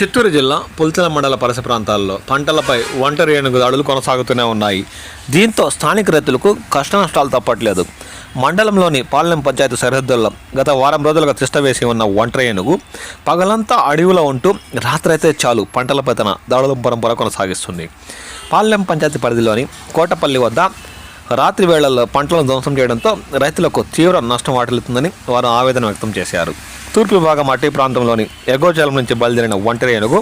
చిత్తూరు జిల్లా పుల్చల మండల పరిసర ప్రాంతాల్లో పంటలపై ఒంటరి ఏనుగు దాడులు కొనసాగుతూనే ఉన్నాయి. దీంతో స్థానిక రైతులకు కష్టనష్టాలు తప్పట్లేదు. మండలంలోని పాలెం పంచాయతీ సరిహద్దుల్లో గత వారం రోజులుగా తిష్టవేసి ఉన్న ఒంటరి ఏనుగు పగలంతా అడవిలో ఉంటూ రాత్రి అయితే చాలు పంటలపై తన దాడుల పరంపర కొనసాగిస్తుంది. పాలెం పంచాయతీ పరిధిలోని కోటపల్లి వద్ద రాత్రి వేళల్లో పంటలను ధ్వంసం చేయడంతో రైతులకు తీవ్ర నష్టం వాటిల్లుతుందని వారు ఆవేదన వ్యక్తం చేశారు. తూర్పు విభాగం అటవీ ప్రాంతంలోని ఎగోచలం నుంచి బయలుదేరిన ఒంటరి ఏనుగు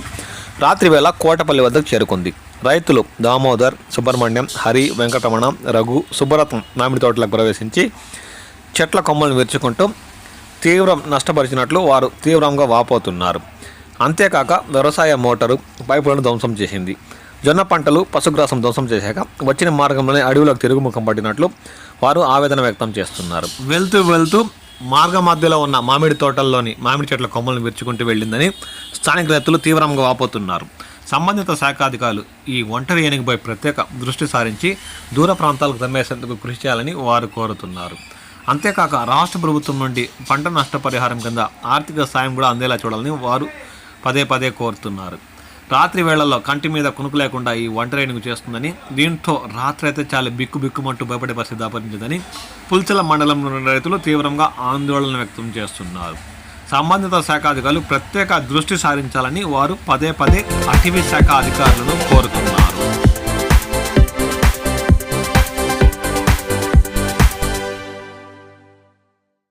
రాత్రి వేళ కోటపల్లి వద్దకు చేరుకుంది. రైతులు దామోదర్, సుబ్రహ్మణ్యం, హరి, వెంకటరమణ, రఘు, సుబ్బరత్నం మామిడి తోటలకు ప్రవేశించి చెట్ల కొమ్మలను విరుచుకుంటూ తీవ్రం నష్టపరిచినట్లు వారు తీవ్రంగా వాపోతున్నారు. అంతేకాక వ్యవసాయ మోటారు పైపులను ధ్వంసం చేసింది. జొన్న పంటలు, పశుగ్రాసం ధ్వంసం చేశాక వచ్చిన మార్గంలోనే అడవులకు తిరుగుముఖం పట్టినట్లు వారు ఆవేదన వ్యక్తం చేస్తున్నారు. వెళ్తూ మార్గ మధ్యలో ఉన్న మామిడి తోటల్లోని మామిడి చెట్ల కొమ్మలను విరుచుకుంటూ వెళ్ళిందని స్థానిక రైతులు తీవ్రంగా వాపోతున్నారు. సంబంధిత శాఖ అధికారులు ఈ ఒంటరి ఏనుగుపై ప్రత్యేక దృష్టి సారించి దూర ప్రాంతాలకు తరిమేసేందుకు కృషి చేయాలని వారు కోరుతున్నారు. అంతేకాక రాష్ట్ర ప్రభుత్వం నుండి పంట నష్టపరిహారం కింద ఆర్థిక సాయం కూడా అందేలా చూడాలని వారు పదే కోరుతున్నారు. రాత్రి వేళల్లో కంటి మీద కునుకు లేకుండా ఈ ఒంటరి ఏనుగు చేస్తుందని, దీంతో రాత్రి అయితే చాలా బిక్కుమంటూ భయపడే పరిస్థితి దాపరించిందని పుల్చల మండలంలోని రైతులు తీవ్రంగా ఆందోళన వ్యక్తం చేస్తున్నారు. సంబంధిత శాఖ అధికారులు ప్రత్యేక దృష్టి సారించాలని వారు పదే అటవీ శాఖ అధికారులను కోరుతున్నారు.